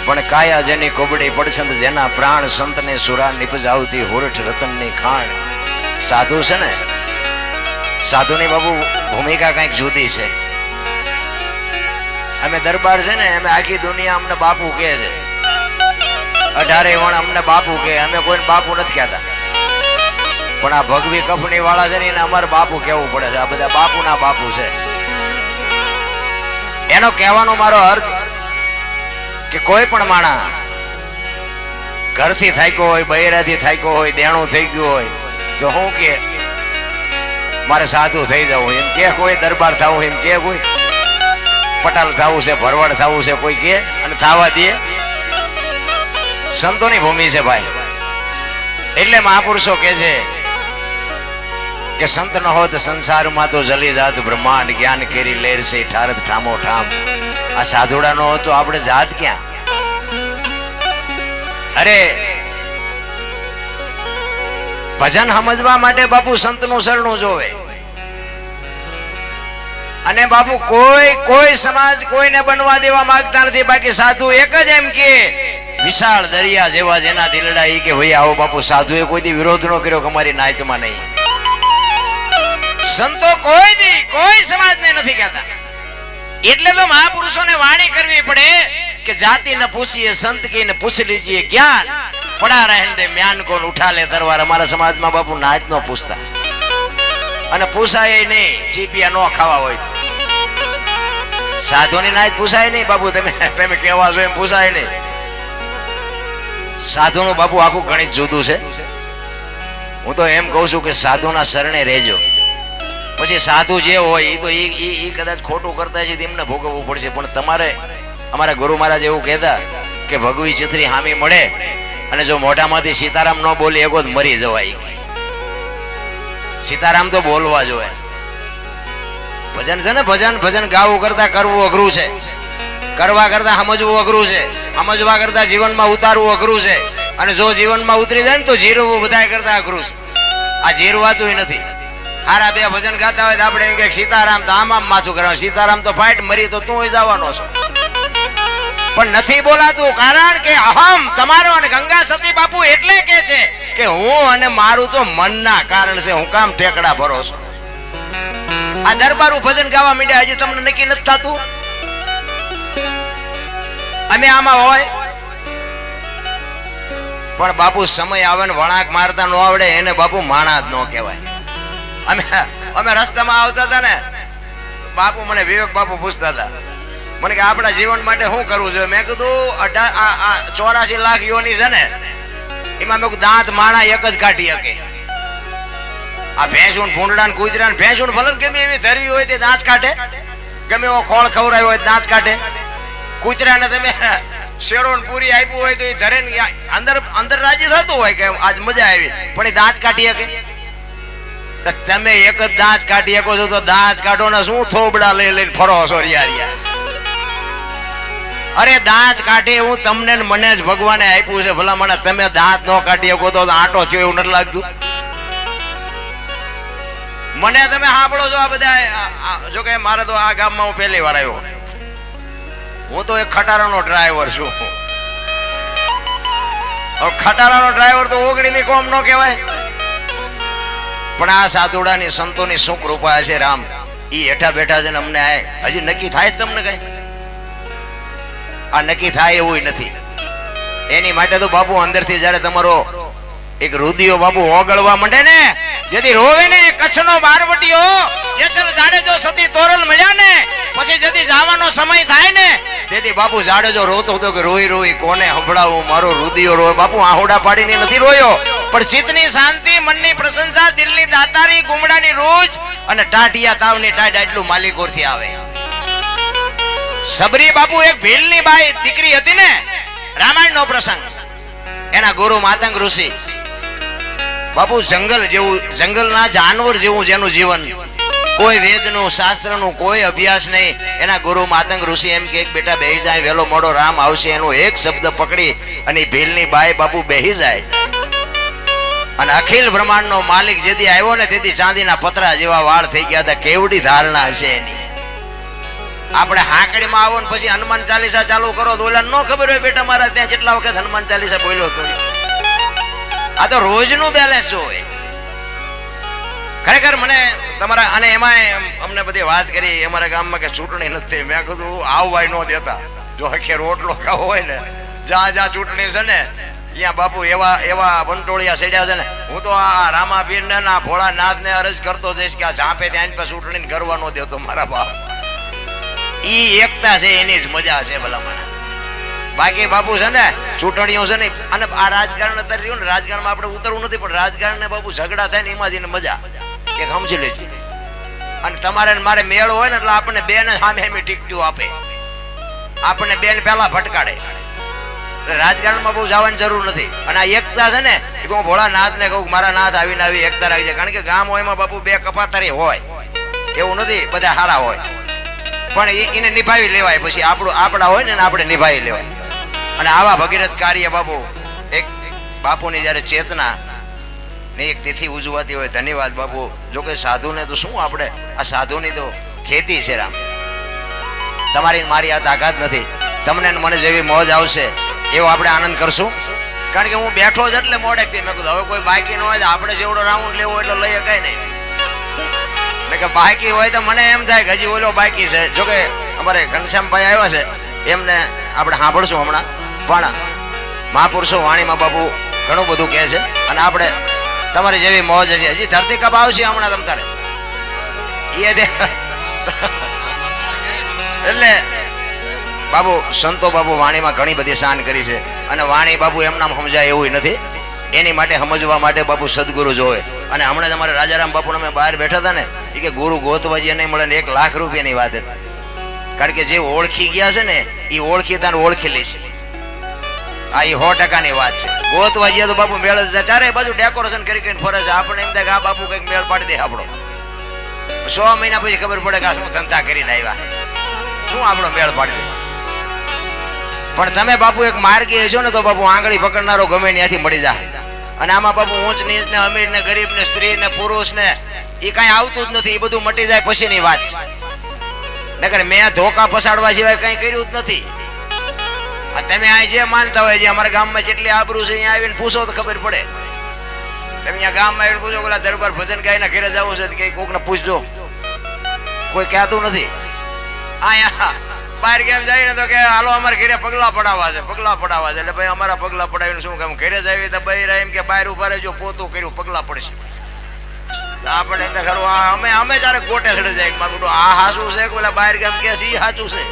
પણ કાયા જેની કોબડી પડછંદ જેના પ્રાણ સંતને સુરા નિપજાવતી હોરઠ રતનની ખાણ. સાધુ છે ને, સાધુની બાબુ ભૂમિકા કંઈક જુદી છે. અમે દરબાર છે ને, અમે આખી દુનિયા અમને બાપુ કહે છે, 18 વણ અમને બાપુ કહે, અમે કોઈને બાપુ નથી કહેતા. પણ આ ભગવી કફણી વાળા છે ને એને અમારે બાપુ કહેવું પડે છે. આ બધા બાપુના બાપુ છે. એનો કહેવાનો મારો અર્થ કે કોઈ પણ માણસ ઘરથી થાક્યો હોય, બૈરાથી થાક્યો હોય, દેણું થઈ ગયું હોય તો હું કે મારે સાધુ થઈ જવું એમ કે, કોઈ દરબાર થવું એમ કે, કોઈ પટાલ થવું છે, ભરવાડ થવું છે કોઈ કે, અને થવા દે. સંતોની ભૂમિ છે ભાઈ. એટલે મહાપુરુષો કે છે કે સંત ન હોત સંસારમાં તો જલી જાત બ્રહ્માંડ, જ્ઞાન કેરી લેર છે ઠારત ઠામો ઠામ. આ સાધુડા નો હતો આપણે જાત ક્યાં? અરે ભજન સમજવા માટે બાપુ સંતનું શરણું જોવે. અને બાપુ કોઈ સમાજ કોઈને બનવા દેવા માંગતા નથી. બાકી સાધુ એક જ એમ કે વિશાળ દરિયા જેવા જેના દિલડા, ઈ કે ભાઈ આવો બાપુ. સાધુએ કોઈ દી વિરોધ ન કર્યો કે અમારી નાયતમાં નહીં. સંતો કોઈ સમાજને નથી કહેતા. એટલે તો મહાપુરુષોને વાણી કરવી પડે કે જાતિ ન પૂછીએ સંત કી ને પૂછ લીજીએ જ્ઞાન, પડા રહેન દે म्यान કોન ઉઠા લે તરવાર. અમારા સમાજમાં બાપુ નાચ નો પૂછતા, અને પૂછાય નહીં. ચીપિયા નો ખાવા હોય સાધુની નાચ પૂછાય નહીં બાપુ. તમે કેવા છો એમ પૂછાય નહીં. સાધુનું બાપુ આખું ગણિત જુદું છે. હું તો એમ કહું છું કે સાધુના શરણે રહેજો. પછી સાધુ જે હોય એ તો ઈ કદાચ ખોટું કરતા છે તેમને ભોગવવું પડશે. પણ તમારે, અમારા ગુરુ મહારાજ એવું કહેતા કે ભગવી ચિત્રી હામી મળે અને જો મોઢામાંથી સીતારામ ન બોલી એકો જ મરી જવાય. સીતારામ તો બોલવા જોઈએ. ભજન છે ને, ભજન ગાવું કરતા કરવું અઘરું છે. કરવા કરતા સમજવું અઘરું છે. સમજવા કરતા જીવનમાં ઉતારવું અઘરું છે. અને જો જીવનમાં ઉતરી જાય ને તો જીરવું બધા કરતા અઘરું છે. આ જીરવાતું નથી. હારા બે ભજન ગાતા હોય તો આપણે એમ કે સીતારામ તો આમ માથું કરવા, સીતારામ તો ફાઈટ મરી તો તું જવાનો છો. પણ નથી બોલાતું. કારણ કે અહમ તમારો અને ગંગા સતી બાપુ એટલે કે છે કે હું અને મારું તો મનના કારણ છે. હું કામ ઠેકડા ભરો છો. આ દરબારું ભજન ગાવા માંડ્યા, હજી તમને નક્કી નથી થતું અમે આમાં હોય. પણ બાપુ સમય આવે ને વળાંક મારતા ન આવડે એને બાપુ માણા જ ન કહેવાય. અમે રસ્તામાં આવતા હતા ને બાપુ, મને વિવેક બાપુ પૂછતા હતા મને કે આપણા જીવન માટે શું કરવું જોઈએ. મેં કીધું 84 લાખ યોની છે ને, એમાં મેં દાંત માણા એક જ કાઢી શકે. આ ભેંસું ભૂંડડા ને કૂતરા ને ભેંસું ભલે ગમે એવી ધરવી હોય તે દાંત કાઢે, ગમે એવો ખોળ ખવડાવ્યો હોય દાંત કાઢે. કૂતરાને તમે શેરો ને પૂરી આપ્યું હોય તો એ ધરે ને અંદર રાજી થતું હોય કે આજ મજા આવી, પણ એ દાંત કાઢી શકે. તમે એક જ દાંત કાઢી શકો છો તો દાંત કાઢો ને શું થોબડા લઈને ફરો છો રિયા. અરે દાંત કાઢી હું તમને મને જ ભગવાને આપ્યું છે. ભલા મને તમે દાંત ન કાઢી શકો તો આંટો છે એવું નથી લાગતું? મને તમે સાંભળો છો આ બધા. જો કે મારે તો આ ગામમાં હું પહેલી વાર આવ્યો. હું તો એક ખટારાનો ડ્રાઈવર છું. ખટારાનો ડ્રાઈવર તો ઓગણીની કોમ ન કહેવાય. પણ આ સાધુડાની સંતોની શું કૃપા છે રામ. ઈ હેઠા બેઠા છે ને અમને હજી નક્કી થાય તમને કઈ? આ નક્કી થાય એવું નથી. એની માટે તો બાપુ અંદરથી જયારે તમારો એક રુધિયો બાપુ ઓગળવા માંડે ને, જેથી રોવે ને કચ્છનો બારવટીયો કેસર જાડેજો સતી તોરલ મળ્યા ને, પછી જેથી જવાનો સમય થાય ને તેથી બાપુ જાડેજો રોતો હતો કે રોઈ રોઈ કોને સંભળાવું, મારો રુધિયો રોય. બાપુ આહોડા પાડીને નથી રોયો, પણ ચિત્તની શાંતિ, મનની પ્રશંસા, દિલની દાતારી, ગુમડાની રૂજ અને ટાઢિયા તાવની ટાઢ એટલું માલિકોરથી આવે. સબરી બાપુ એક ભીલની બાઈ દીકરી હતી ને, રામાયણનો પ્રસંગ. એના ગુરુ માતંગ ઋષિ બાપુ જંગલ જેવું, જંગલના જાનવર જેવું જેનું જીવન, કોઈ વેદનું શાસ્ત્રનું કોઈ અભ્યાસ નહીં. એના ગુરુ માતંગ ઋષિ એમ કે બેટા બેહી જાય, વેલો મોડો રામ આવશે. એનો એક શબ્દ પકડી અને ભીલની બાઈ બાપુ બેહી જાય. અને અખિલ બ્રહ્માંડનો માલિક જેથી આવ્યો ને તેથી ચાંદીના પતરા જેવા વાળ થઈ ગયા હતા. કેવડી ધારણા હશે એની. આપણે હાંકડીમાં આવો ને પછી હનુમાન ચાલીસા ચાલુ કરો તો ઓલા નો ખબર હોય બેટા મારા ત્યાં કેટલા વખત હનુમાન ચાલીસા બોલ્યો હતો. આ તો રોજનું બેલેન્સ હોય ખરેખર. મને તમારા અને એમાં અમને બધી વાત કરી અમારા ગામમાં કે ચૂંટણી નથી. મેં કીધું આવવાય ન દેતા. જો હખે રોટલો ખાવો હોય ને જ્યાં ચૂંટણી છે ને અહીંયા બાપુ એવા વંટોળિયા સેડ્યા છે ને. હું તો આ રામાપીર ને ના ભોળાનાથ ને અરજ કરતો જઈશ કે આ ઝાપે ત્યાં પર ચૂંટણી કરવા ન દેતો મારા બાપ. ઈ એકતા છે એની જ મજા છે ભલામણ. બાકી બાપુ છે ને ચૂંટણીઓ છે ને અને આ રાજકારણ અત્યારે રહ્યું ને રાજકારણમાં આપણે ઉતરવું નથી પણ રાજકારણ ને બાપુ ઝઘડા થાય ને એમાં જઈને મજા એક સમજી લેજો. અને તમારે મારે મેળ હોય ને એટલે આપણને બે ને સામે સામે ટીકટીઓ આપે. આપણને બેન પહેલા ફટકાડે. રાજકારણમાં બહુ જવાની જરૂર નથી. અને આ એકતા છે ને એ હું ભોળાનાથ ને કહું મારા નાથ આવીને આવી એકતા રાખી જાય. કારણ કે ગામ હોય એમાં બાપુ બે કપાતારી હોય એવું નથી, બધા સારા હોય પણ એને નિભાવી લેવાય. પછી આપણા હોય ને આપણે નિભાવી લેવાય. અને આવા ભગીરથ કાર્ય બાપુ એક બાપુની જયારે ચેતના ને એક તિથિ ઉજવાતી હોય. ધન્યવાદ બાપુ. જોકે સાધુને તો શું આપણે આ સાધુની તો ખેતી છે રામ. તમારી મારી આ તાકાત નથી. તમને મને જેવી મોજ આવશે એવો આપણે આનંદ કરશું. કારણ કે હું બેઠો જ એટલે મોડેકથી મેં કીધું હવે કોઈ બાકી ન હોય આપણે જેવડો રાઉન્ડ લેવો એટલો લઈએ કઈ નહીં. એટલે કે બાકી હોય તો મને એમ થાય કે હજી ઓલો બાકી છે. જોકે અમારે ઘનશ્યામભાઈ આવ્યા છે એમને આપણે સાંભળશું હમણાં. પણ મહાપુરુષો વાણીમાં બાપુ ઘણું બધું કહે છે અને આપણે તમારી જેવી મોજ હશે. હજી ધરતી કપ આવશે હમણાં તમ તારે એટલે બાબુ સંતો બાબુ વાણીમાં ઘણી બધી શાન કરી છે. અને વાણી બાબુ એમનામ સમજાય એવું નથી. એની માટે સમજવા માટે બાપુ સદગુરુ જોવે. અને હમણાં જ અમારે રાજારામ બાપુ અમે બહાર બેઠા હતા ને એ કે ગુરુ ગોતવા જે નહીં મળે ને 1 લાખ રૂપિયાની વાત હતી. કારણ કે જે ઓળખી ગયા છે ને એ ઓળખી તાને ઓળખી લેશે. આ એ 100%ની વાત છે. ગોતવા જઈએ તો બાપુ મેળ જ ચારે બાજુ ડેકોરેશન કરી કરીને ફરે છે. આપણે એમ થાય કે આ બાપુ કઈક મેળ પાડી દે આપણો. 100 મહિના પછી ખબર પડે કે આ શું ધંધા કરીને આવ્યા શું આપણો મેળ પાડી દે. પણ તમે બાપુ એક માર્ગી હશો ને તો બાપુ આંગળી પકડનારો ગમે ત્યાંથી મળી જાય. અને આમાં બાપુ ઊંચ નીચ ને અમીર ને ગરીબ ને સ્ત્રી ને પુરુષ ને એ કઈ આવતું જ નથી. એ બધું મટી જાય પછીની વાત છે. નકર મેં ધોકા પસાડવા સિવાય કઈ કર્યું જ નથી. તમે આ જે માનતા હોય જે અમારા ગામમાં જેટલી આબરૂ છે અહીંયા આવીને પૂછો તો ખબર પડે. તમે અહીંયા ગામમાં આવીને પૂછો ઓલા દરબાર ભજન ગાયના ઘરે જવું છે કે કોકને પૂછજો. કોઈ કહેતું નથી. અહીંયા બહાર કેમ જાય ને તો કે હાલો અમારે ઘરે પગલા પડાવવા છે એટલે ભાઈ અમારા પગલા પડાવીને શું કામ ઘરે જ આવી તો બહાર એમ કે બહાર ઉભા રહેજો પોતું કર્યું પગલા પડશે. આપણે એમ ખરું અમે જયારે ગોટે ચડે જાય મારું આ હાચું છે કે ઓલા બહાર ગામ કે છે એ સાચું છે.